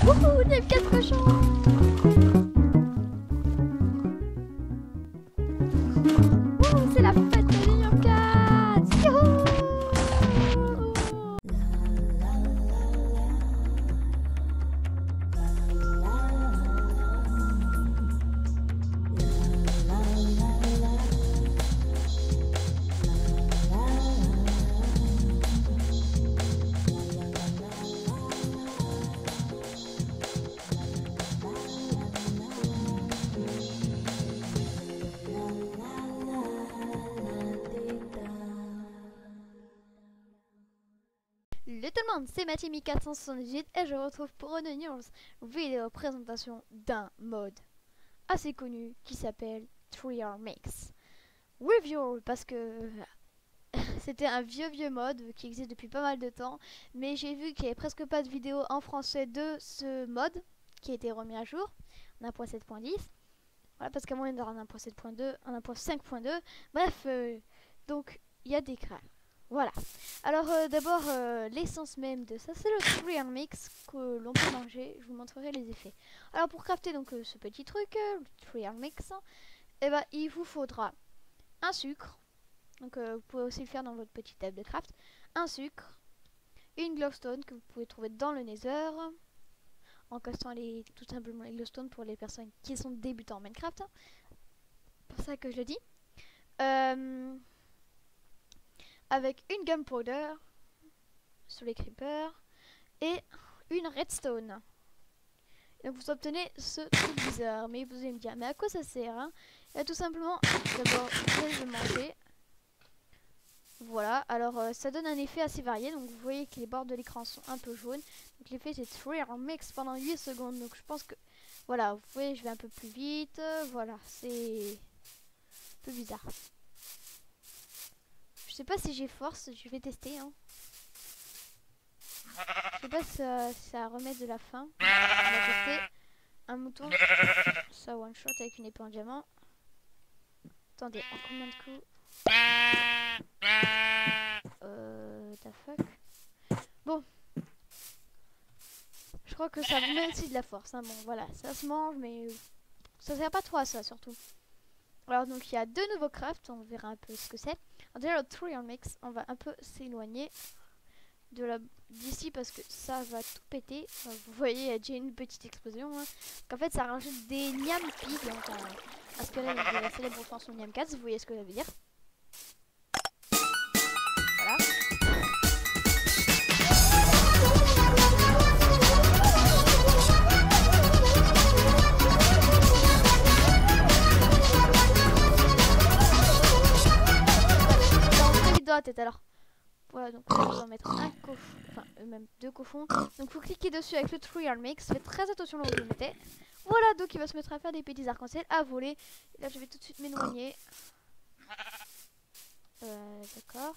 Wouhou, 9-4 cochons. Wouhou, c'est la fête de l'Union 4. Youhou. Le tout le monde, c'est Matimi478 et je retrouve pour une news vidéo présentation d'un mode assez connu qui s'appelle 3R Mix Review, parce que c'était un vieux mode qui existe depuis pas mal de temps, mais j'ai vu qu'il n'y avait presque pas de vidéo en français de ce mode qui a été remis à jour en 1.7.10. Voilà, parce qu'à moins d'avoir un 1.7.2, un 1.5.2, bref, donc il y a des cracks. Voilà. Alors d'abord, l'essence même de ça, c'est le 3R Mix que l'on peut manger. Je vous montrerai les effets. Alors pour crafter donc ce petit truc, le 3R Mix, eh ben, il vous faudra un sucre. Donc vous pouvez aussi le faire dans votre petite table de craft. Un sucre, une glowstone que vous pouvez trouver dans le nether, en castant tout simplement les glowstones pour les personnes qui sont débutants en Minecraft. C'est pour ça que je le dis. Avec une gunpowder sur les creepers et une redstone. Donc vous obtenez ce truc bizarre, mais vous allez me dire, mais à quoi ça sert hein? Et tout simplement, d'abord, vous allez le manger. Voilà, alors ça donne un effet assez varié, donc vous voyez que les bords de l'écran sont un peu jaunes. Donc l'effet c'est 3R Mix pendant 8 secondes, donc je pense que, voilà, vous voyez, je vais un peu plus vite, voilà, c'est un peu bizarre. Je sais pas si j'ai force, je vais tester hein. Je sais pas si ça remet de la faim. On va tester un mouton. Ça one shot avec une épée en diamant. Attendez, en combien de coups? The fuck. Bon. Je crois que ça remet aussi de la force. Hein. Bon, voilà, ça se mange, mais ça sert pas trop à ça surtout. Alors donc il y a deux nouveaux crafts, on verra un peu ce que c'est. Déjà le 3R Mix, on va un peu s'éloigner d'ici parce que ça va tout péter. Enfin, vous voyez, il y a déjà une petite explosion. Hein. En fait, ça rajoute des Niam Pig, donc inspiré de la célèbre chanson Niam Cats. Vous voyez ce que ça veut dire? Voilà. Dans la tête alors. Voilà, donc là, on va mettre un cochon, enfin même deux cochons. Donc vous cliquez dessus avec le 3R Mix, faites très attention là où vous le mettez. Voilà, donc il va se mettre à faire des petits arcs-en-ciel, à voler. Et là je vais tout de suite m'éloigner. D'accord.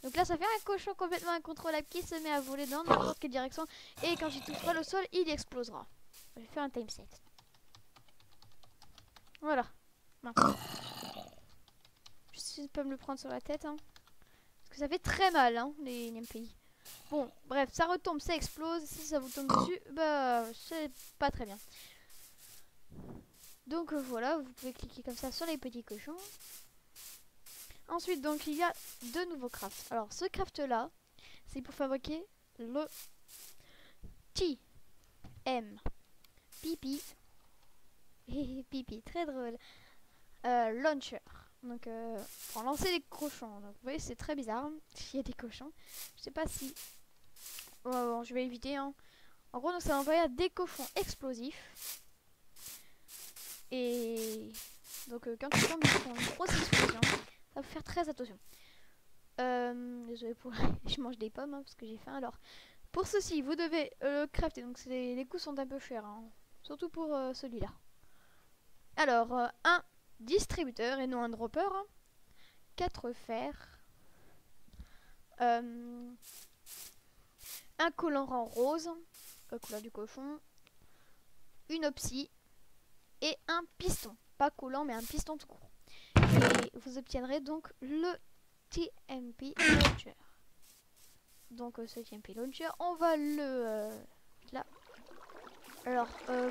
Donc là ça fait un cochon complètement incontrôlable qui se met à voler dans n'importe quelle direction. Et quand il touchera le sol, il explosera. Je vais faire un time set. Voilà. Non. Je peux me le prendre sur la tête hein. Parce que ça fait très mal, hein, les NMPI. Bon, bref, ça retombe, ça explose. Si ça vous tombe dessus, bah, c'est pas très bien. Donc voilà, vous pouvez cliquer comme ça sur les petits cochons. Ensuite, donc, il y a deux nouveaux crafts. Alors, ce craft-là, c'est pour fabriquer le TM Pipi. Pipi, très drôle. Launcher. Donc pour lancer les cochons. Donc vous voyez c'est très bizarre. Il y a des cochons. Je sais pas si. Bon, je vais éviter. Hein. En gros donc ça va envoyer des cochons explosifs. Et donc quand ils tombent ils font une grosse explosion. Ça faut faire très attention. Désolé pour. Je mange des pommes hein, parce que j'ai faim. Alors pour ceci vous devez crafter. Donc les coûts sont un peu chers. Hein. Surtout pour celui-là. Alors un distributeur et non un dropper, 4 fers, un colorant rose, couleur du cochon, une opsie et un piston, pas collant mais un piston tout court. Et vous obtiendrez donc le TMP Launcher. Donc ce TMP Launcher, on va le là, Alors,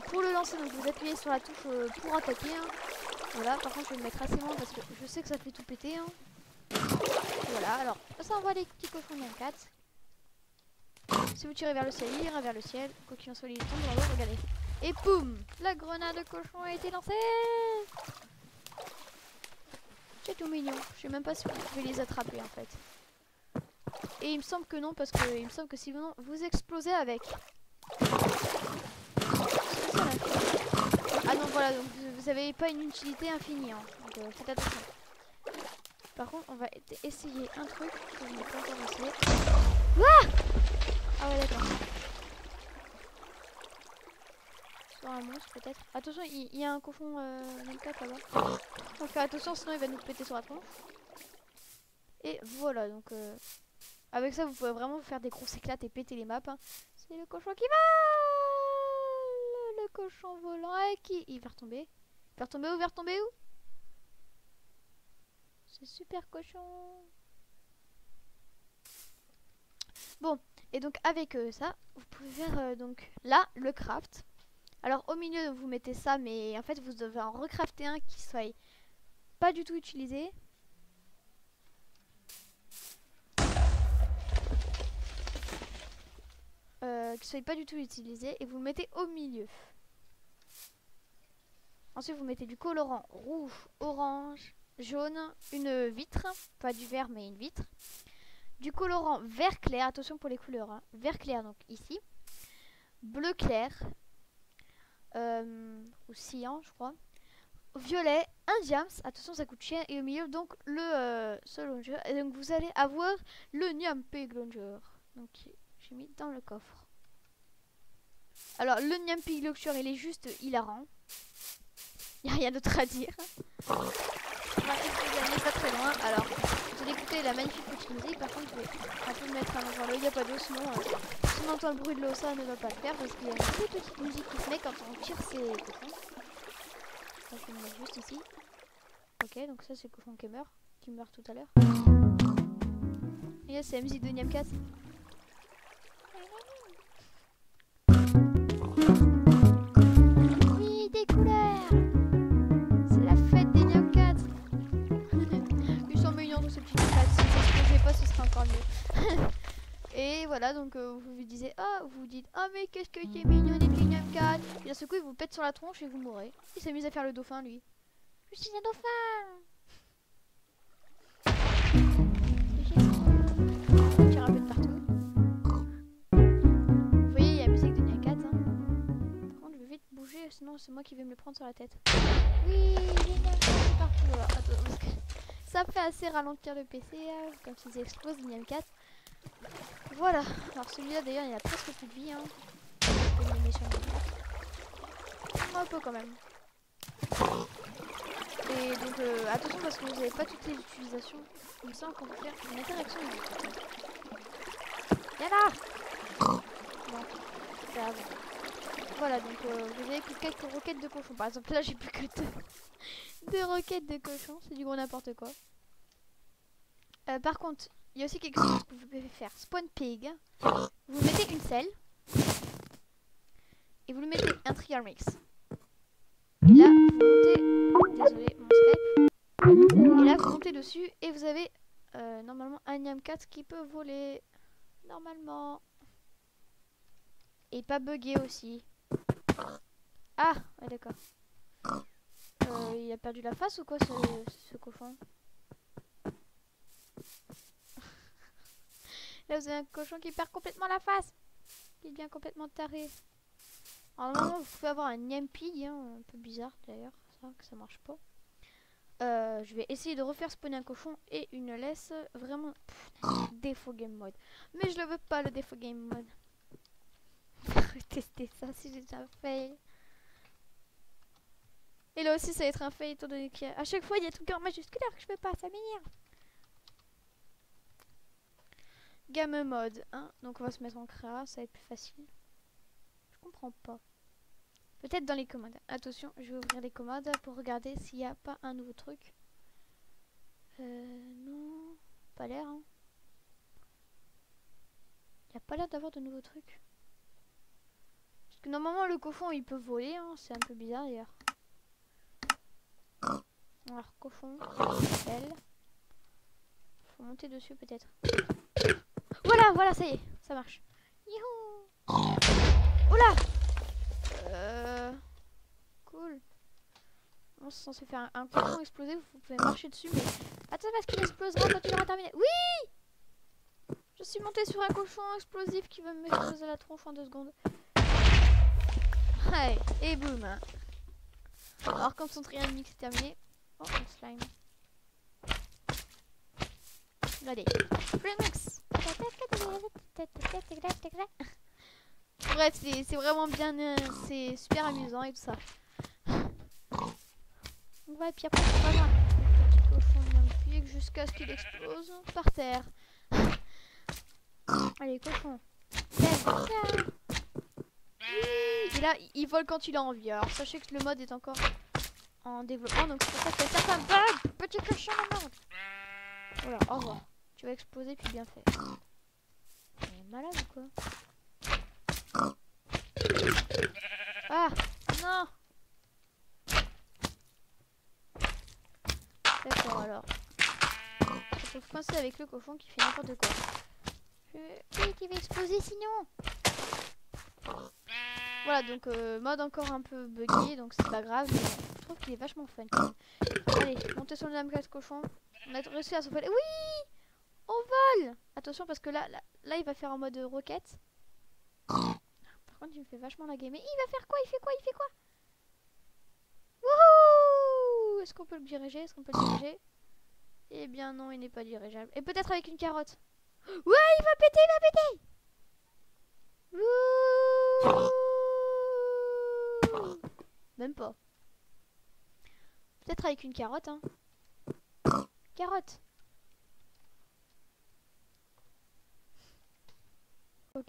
pour le lancer, donc vous appuyez sur la touche pour attaquer. Hein. Voilà, par contre, je vais le mettre assez loin parce que je sais que ça fait tout péter. Hein. Voilà, alors, ça envoie les petits cochons de 4. Si vous tirez vers le ciel, il ira vers le ciel. Quoi qu'il en soit, il tombe dans l'eau, regardez. Et boum, la grenade de cochon a été lancée. C'est tout mignon. Je sais même pas si vous pouvez les attraper en fait. Et il me semble que non, parce que il me semble que sinon vous explosez avec. Ah non, voilà, donc vous avez pas une utilité infinie. Hein, donc faites attention. Par contre, on va essayer un truc que je n'ai pas encore essayé. Ah ouais, d'accord. Sur un monstre peut-être. Attention, il y a un cochon M4 là-bas. Faut faire attention, sinon il va nous péter sur la tronche. Et voilà, donc avec ça vous pouvez vraiment vous faire des grosses éclates et péter les maps. Hein. C'est le cochon qui vole. Le cochon volant et qui... Il va retomber. Il va retomber où? Il va retomber où? C'est super cochon. Bon, et donc avec ça, vous pouvez faire donc là le craft. Alors au milieu vous mettez ça, mais en fait vous devez en recrafter un qui soit pas du tout utilisé. Qui soit pas du tout utilisé et vous le mettez au milieu. Ensuite vous mettez du colorant rouge, orange, jaune, une vitre, pas du vert mais une vitre. Du colorant vert clair, attention pour les couleurs, hein. Vert clair donc ici, bleu clair, ou cyan je crois, violet, un diams, attention ça coûte cher, et au milieu donc le ce launcher, et donc vous allez avoir le Nyampig launcher, donc j'ai mis dans le coffre. Alors le Nyampig launcher il est juste hilarant, il n'y a rien d'autre à dire. On va essayer d'aller pas très loin. Alors vous allez écouter la magnifique petite musique, par contre je vais un peu me mettre à l'endroit là où il n'y a pas d'eau, sinon si on entend le bruit de l'eau ça ne va pas le faire, parce qu'il y a une toute petite musique qui se met quand on tire ses cochons. Donc je vais me mettre juste ici. Ok, donc ça c'est le cochon qui meurt tout à l'heure. Et c'est la musique de Niamcat. Oui, des couleurs. C'est la fête des Niamcats. Ils sont mignons tous ces petits Niamcats. Si ça se faisait pas, ce serait encore mieux. Et voilà, donc vous vous disiez, vous dites, mais qu'est-ce que c'est mignon des petits Niamcats. Et d'un seul coup, il vous pète sur la tronche et vous mourrez. Il s'amuse à faire le dauphin, lui. Je suis un dauphin. On tire un peu de partout. Vous voyez, il y a la musique de Nia 4. Hein. Par contre, je vais vite bouger, sinon c'est moi qui vais me le prendre sur la tête. Oui, j'ai Nia 4 partout. Alors, attends, parce que ça fait assez ralentir le PC, comme s'ils explosent Nia 4. Voilà. Alors celui-là d'ailleurs, il a presque plus de vie. Hein. Un peu quand même. Et donc attention parce que vous n'avez pas toutes les utilisations. Comme ça on peut faire une interaction. Viens là. Bon, c'est grave. Voilà, donc vous avez que quelques roquettes de cochon. Par exemple là j'ai plus que deux roquettes de cochon. C'est du gros n'importe quoi. Par contre, il y a aussi quelque chose que vous pouvez faire. Spawn pig. Vous mettez une selle. Et vous lui mettez un trial mix. Et là vous montez... Désolé, mon Skype. Et là, vous montez dessus et vous avez normalement un Niamcat qui peut voler. Normalement. Et pas bugger aussi. Ah, ouais, d'accord. Il a perdu la face ou quoi, ce cochon? Là, vous avez un cochon qui perd complètement la face. Qui devient complètement taré. Alors, normalement, vous pouvez avoir un Nyampig, hein, un peu bizarre d'ailleurs, ça, que ça marche pas. Je vais essayer de refaire spawner un cochon et une laisse. Vraiment défaut game mode. Mais je le veux pas le défaut game mode. Je vais tester ça si j'ai déjà un fail. Et là aussi ça va être un fail étant donné qu'à chaque fois il y a tout en majusculaire que je fais pas, ça m'énerve. Game mode, hein. Donc on va se mettre en créa, ça va être plus facile. Je comprends pas. Peut-être dans les commandes. Attention, je vais ouvrir les commandes pour regarder s'il n'y a pas un nouveau truc. Non, pas l'air. Hein. Il n'y a pas l'air d'avoir de nouveaux trucs. Est-ce que normalement le cochon il peut voler, hein. C'est un peu bizarre d'ailleurs. Alors cochon, belle. Faut monter dessus peut-être. Voilà, voilà, ça y est, ça marche. Youhou. Oula. Cool. On c'est censé faire un cochon explosé, vous pouvez marcher dessus, mais attends parce qu'il explosera quand il aura terminé. Oui. Je suis montée sur un cochon explosif qui va m'exploser la tronche en 2 secondes. Ouais, et boum. Alors comme son triangle mix est terminé. Oh, un slime. Regardez. Remix. Bref, c'est vraiment bien, c'est super amusant et tout ça. Ouais, puis après, c'est pas grave. Le petit cochon vient me piquer jusqu'à ce qu'il explose par terre. Allez, cochon. Et là, il vole quand il a envie. Alors, sachez que le mode est encore en développement, donc c'est pour ça qu'il y a certains bugs. Petit cochon de merde. Voilà, au revoir. Tu vas exploser, puis bien fait. Il est malade ou quoi? Ah, non. D'accord, alors. Je trouve coincé avec le cochon qui fait n'importe quoi. Oui, tu vas exploser sinon. Voilà, donc mode encore un peu buggé, donc c'est pas grave, mais je trouve qu'il est vachement fun quand même. Allez, montez sur le Namcat cochon. On a réussi à s'envoler. Oui, on vole. Attention parce que là, il va faire en mode roquette. Par contre, il me fait vachement laguer. Mais il va faire quoi? Il fait quoi? Il fait quoi? Wouhou! Est-ce qu'on peut le diriger? Est-ce qu'on peut le diriger? Eh bien non, il n'est pas dirigeable. Et peut-être avec une carotte. Ouais, il va péter, il va péter. Wouh! Même pas. Peut-être avec une carotte, hein. Carotte. Ok.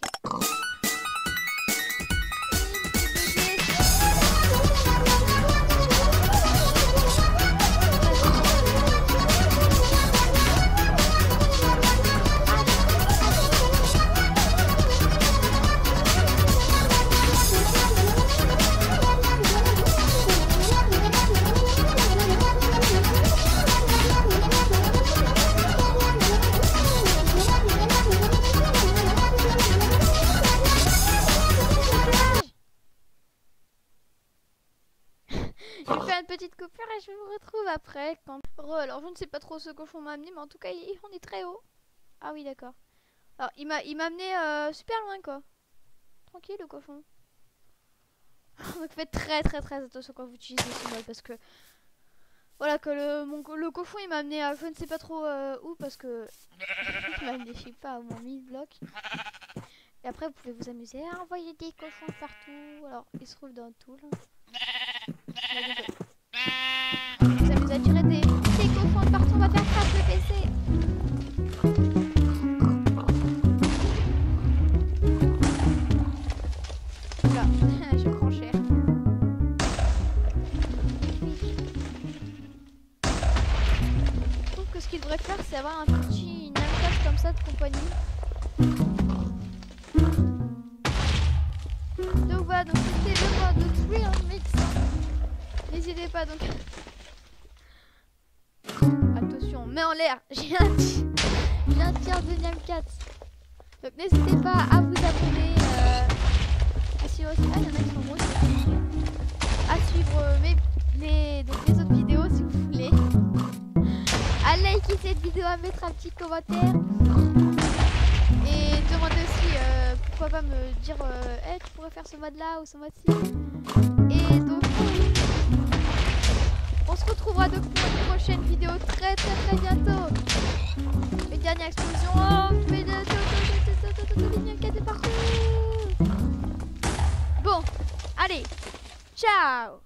Petite coupure et je vous retrouve après quand... alors je ne sais pas trop ce cochon m'a amené, mais en tout cas on est très haut. Ah oui, d'accord. Alors il m'a amené super loin quoi. Tranquille le cochon. Donc faites très attention quand vous utilisez ce mode parce que voilà que le cochon il m'a amené à je ne sais pas trop où parce que il m'a amené je sais pas à mon 1000 blocs. Et après vous pouvez vous amuser à envoyer des cochons partout. Alors ils se trouvent dans tout là. Vous amusez à tirer des cochons partout, on va faire crash le PC. Là, je prends cher. Je trouve que ce qu'il devrait faire, c'est avoir un petit Namcat comme ça de compagnie. Donc voilà, donc c'était le mode de Triangle Mix. N'hésitez pas donc. Attention, mets en l'air. J'ai un tir de Namcat. Donc n'hésitez pas à vous abonner. À suivre aussi. Ah, il y en a qui sont gros. À suivre les autres vidéos si vous voulez. À liker cette vidéo, à mettre un petit commentaire. Et demandez aussi pourquoi pas me dire hey, tu pourrais faire ce mode là ou ce mode ci. Et donc on se retrouvera donc pour une prochaine vidéo très bientôt. Une dernière explosion. Oh, mais les Namcat partout. Bon, allez, ciao.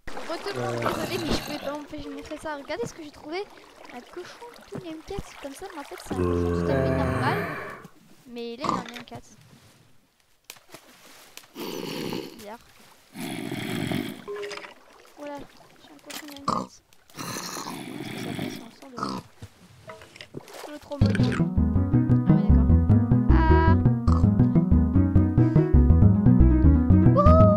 Bon tout le monde, désolé mais je pouvais pas m'empêcher de montrer ça. Regardez ce que j'ai trouvé. Un cochon tout Namcat comme ça, mais en fait c'est un cochon tout à fait normal. Mais là il y a un Namcat. Bizarre. Voilà, j'ai un cochon Namcat. Qu'est-ce que ça fait si on sort de l'eau? Le trop mignon. Ah ouais d'accord. Ah. Wouhou.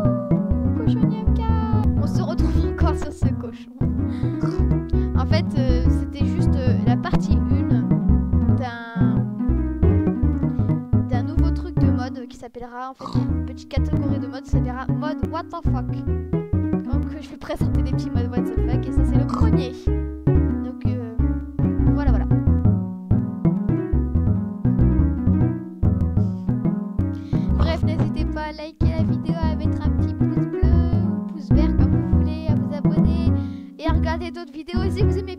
s'appellera en fait une petite catégorie de mode qui s'appellera mode what the fuck. Donc je vais présenter des petits modes what the fuck et ça c'est le premier. Donc voilà voilà. Bref, n'hésitez pas à liker la vidéo, à mettre un petit pouce bleu ou pouce vert comme vous voulez, à vous abonner et à regarder d'autres vidéos si vous aimez